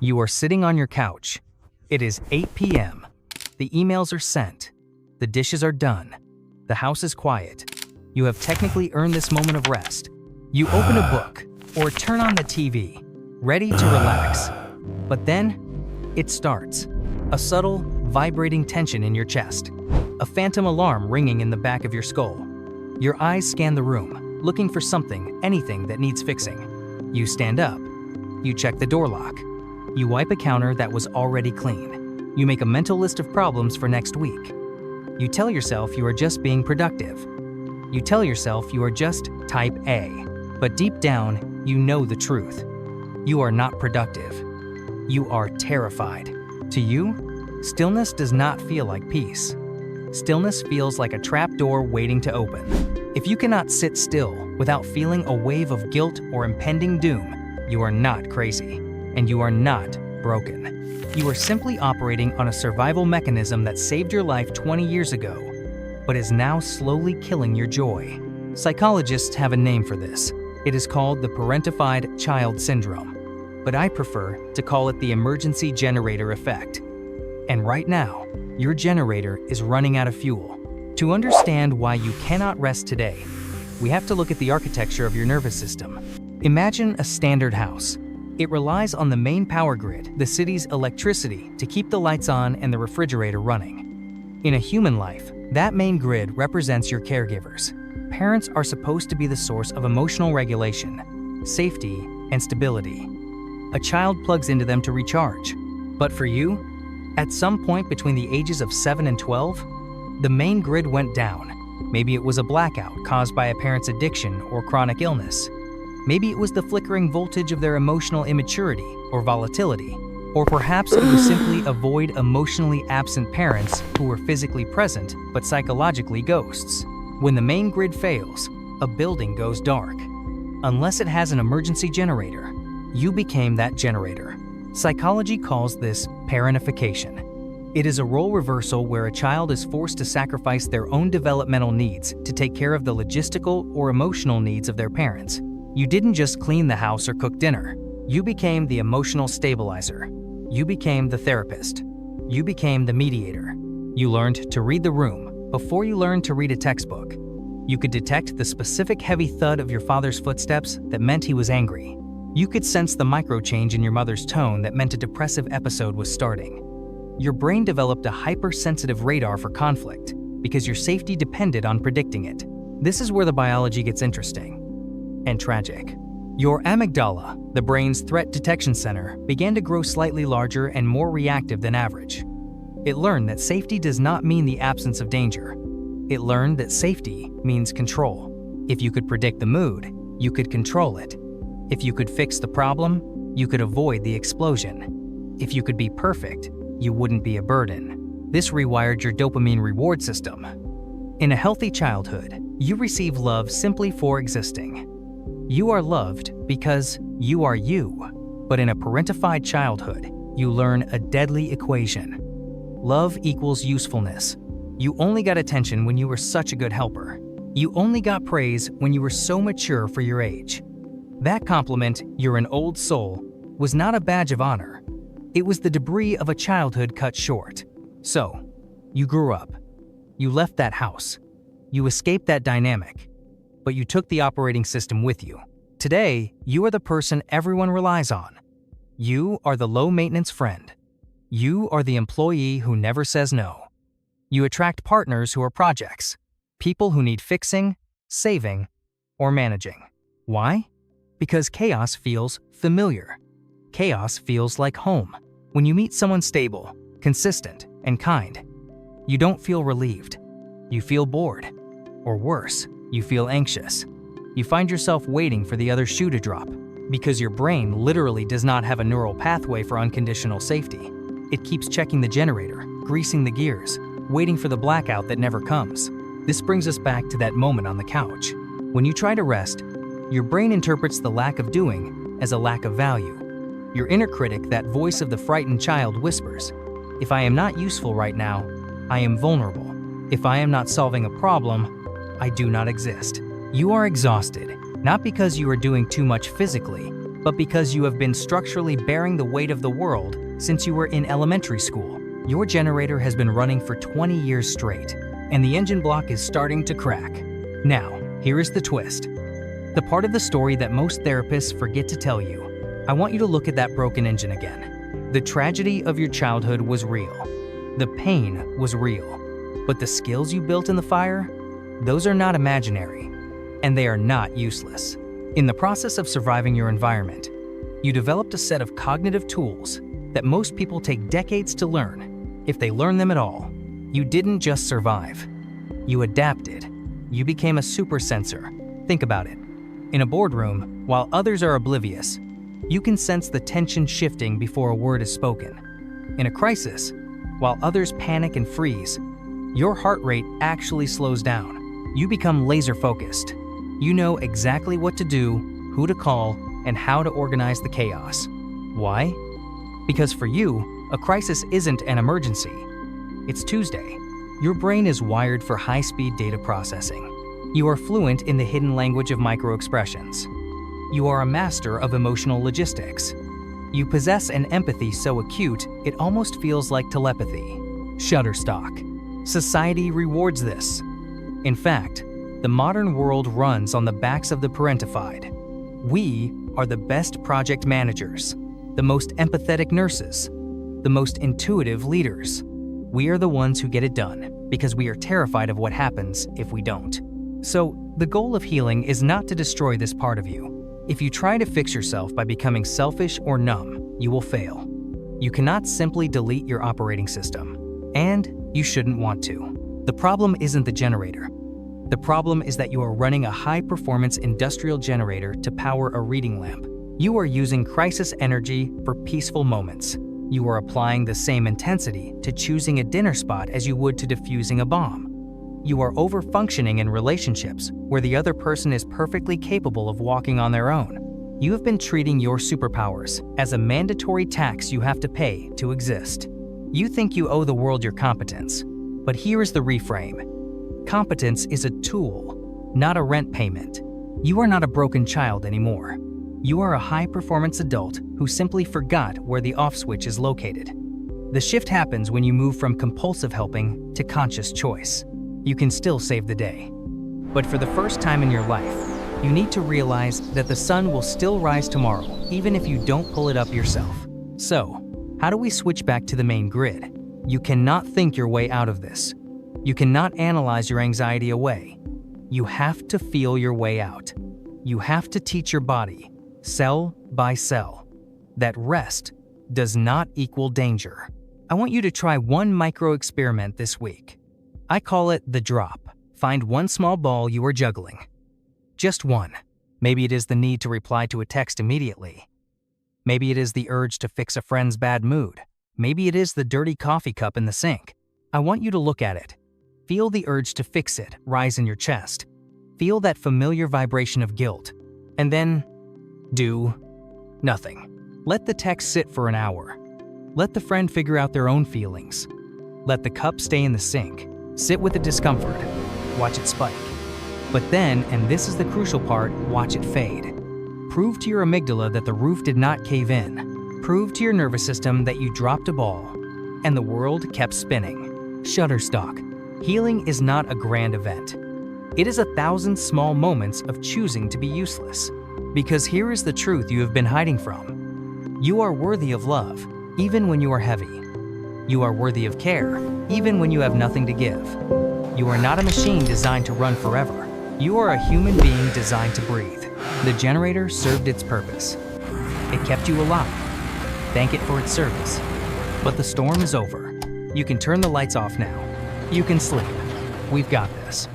You are sitting on your couch. It is 8 p.m. The emails are sent. The dishes are done. The house is quiet. You have technically earned this moment of rest. You open a book or turn on the TV, ready to relax. But then, it starts. A subtle, vibrating tension in your chest. A phantom alarm ringing in the back of your skull. Your eyes scan the room, looking for something, anything that needs fixing. You stand up. You check the door lock. You wipe a counter that was already clean. You make a mental list of problems for next week. You tell yourself you are just being productive. You tell yourself you are just type A. But deep down, you know the truth. You are not productive. You are terrified. To you, stillness does not feel like peace. Stillness feels like a trapdoor waiting to open. If you cannot sit still without feeling a wave of guilt or impending doom, you are not crazy, and you are not broken. You are simply operating on a survival mechanism that saved your life 20 years ago, but is now slowly killing your joy. Psychologists have a name for this. It is called the Parentified Child Syndrome, but I prefer to call it the emergency generator effect. And right now, your generator is running out of fuel. To understand why you cannot rest today, we have to look at the architecture of your nervous system. Imagine a standard house. It relies on the main power grid, the city's electricity, to keep the lights on and the refrigerator running. In a human life, that main grid represents your caregivers. Parents are supposed to be the source of emotional regulation, safety, and stability. A child plugs into them to recharge. But for you, at some point between the ages of 7 and 12, the main grid went down. Maybe it was a blackout caused by a parent's addiction or chronic illness. Maybe it was the flickering voltage of their emotional immaturity or volatility. Or perhaps it was simply a void emotionally absent parents who were physically present but psychologically ghosts. When the main grid fails, a building goes dark. Unless it has an emergency generator, you became that generator. Psychology calls this parentification. It is a role reversal where a child is forced to sacrifice their own developmental needs to take care of the logistical or emotional needs of their parents. You didn't just clean the house or cook dinner. You became the emotional stabilizer. You became the therapist. You became the mediator. You learned to read the room before you learned to read a textbook. You could detect the specific heavy thud of your father's footsteps that meant he was angry. You could sense the micro change in your mother's tone that meant a depressive episode was starting. Your brain developed a hypersensitive radar for conflict because your safety depended on predicting it. This is where the biology gets interesting and tragic. Your amygdala, the brain's threat detection center, began to grow slightly larger and more reactive than average. It learned that safety does not mean the absence of danger. It learned that safety means control. If you could predict the mood, you could control it. If you could fix the problem, you could avoid the explosion. If you could be perfect, you wouldn't be a burden. This rewired your dopamine reward system. In a healthy childhood, you receive love simply for existing. You are loved because you are you. But in a parentified childhood, you learn a deadly equation. Love equals usefulness. You only got attention when you were such a good helper. You only got praise when you were so mature for your age. That compliment, "You're an old soul," was not a badge of honor. It was the debris of a childhood cut short. So, you grew up. You left that house. You escaped that dynamic. But you took the operating system with you. Today, you are the person everyone relies on. You are the low-maintenance friend. You are the employee who never says no. You attract partners who are projects, people who need fixing, saving, or managing. Why? Because chaos feels familiar. Chaos feels like home. When you meet someone stable, consistent, and kind, you don't feel relieved. You feel bored. Or worse, you feel anxious. You find yourself waiting for the other shoe to drop because your brain literally does not have a neural pathway for unconditional safety. It keeps checking the generator, greasing the gears, waiting for the blackout that never comes. This brings us back to that moment on the couch. When you try to rest, your brain interprets the lack of doing as a lack of value. Your inner critic, that voice of the frightened child, whispers, "If I am not useful right now, I am vulnerable. If I am not solving a problem, I do not exist." You are exhausted, not because you are doing too much physically, but because you have been structurally bearing the weight of the world since you were in elementary school. Your generator has been running for 20 years straight, and the engine block is starting to crack. Now, here is the twist. The part of the story that most therapists forget to tell you. I want you to look at that broken engine again. The tragedy of your childhood was real. The pain was real. But the skills you built in the fire, those are not imaginary, and they are not useless. In the process of surviving your environment, you developed a set of cognitive tools that most people take decades to learn, if they learn them at all. You didn't just survive. You adapted. You became a super sensor. Think about it. In a boardroom, while others are oblivious, you can sense the tension shifting before a word is spoken. In a crisis, while others panic and freeze, your heart rate actually slows down. You become laser-focused. You know exactly what to do, who to call, and how to organize the chaos. Why? Because for you, a crisis isn't an emergency. It's Tuesday. Your brain is wired for high-speed data processing. You are fluent in the hidden language of microexpressions. You are a master of emotional logistics. You possess an empathy so acute, it almost feels like telepathy. Shutterstock. Society rewards this. In fact, the modern world runs on the backs of the parentified. We are the best project managers, the most empathetic nurses, the most intuitive leaders. We are the ones who get it done because we are terrified of what happens if we don't. So, the goal of healing is not to destroy this part of you. If you try to fix yourself by becoming selfish or numb, you will fail. You cannot simply delete your operating system, and you shouldn't want to. The problem isn't the generator. The problem is that you are running a high-performance industrial generator to power a reading lamp. You are using crisis energy for peaceful moments. You are applying the same intensity to choosing a dinner spot as you would to defusing a bomb. You are over-functioning in relationships where the other person is perfectly capable of walking on their own. You have been treating your superpowers as a mandatory tax you have to pay to exist. You think you owe the world your competence, but here is the reframe. Competence is a tool, not a rent payment. You are not a broken child anymore. You are a high-performance adult who simply forgot where the off switch is located. The shift happens when you move from compulsive helping to conscious choice. You can still save the day. But for the first time in your life, you need to realize that the sun will still rise tomorrow, even if you don't pull it up yourself. So, how do we switch back to the main grid? You cannot think your way out of this. You cannot analyze your anxiety away. You have to feel your way out. You have to teach your body, cell by cell, that rest does not equal danger. I want you to try one micro-experiment this week. I call it the drop. Find one small ball you are juggling. Just one. Maybe it is the need to reply to a text immediately. Maybe it is the urge to fix a friend's bad mood. Maybe it is the dirty coffee cup in the sink. I want you to look at it. Feel the urge to fix it rise in your chest. Feel that familiar vibration of guilt. And then, do nothing. Let the text sit for an hour. Let the friend figure out their own feelings. Let the cup stay in the sink. Sit with the discomfort. Watch it spike. But then, and this is the crucial part, watch it fade. Prove to your amygdala that the roof did not cave in. Prove to your nervous system that you dropped a ball, and the world kept spinning. Shutterstock. Healing is not a grand event. It is 1,000 small moments of choosing to be useless. Because here is the truth you have been hiding from. You are worthy of love, even when you are heavy. You are worthy of care, even when you have nothing to give. You are not a machine designed to run forever. You are a human being designed to breathe. The generator served its purpose. It kept you alive. Thank it for its service. But the storm is over. You can turn the lights off now. You can sleep. We've got this.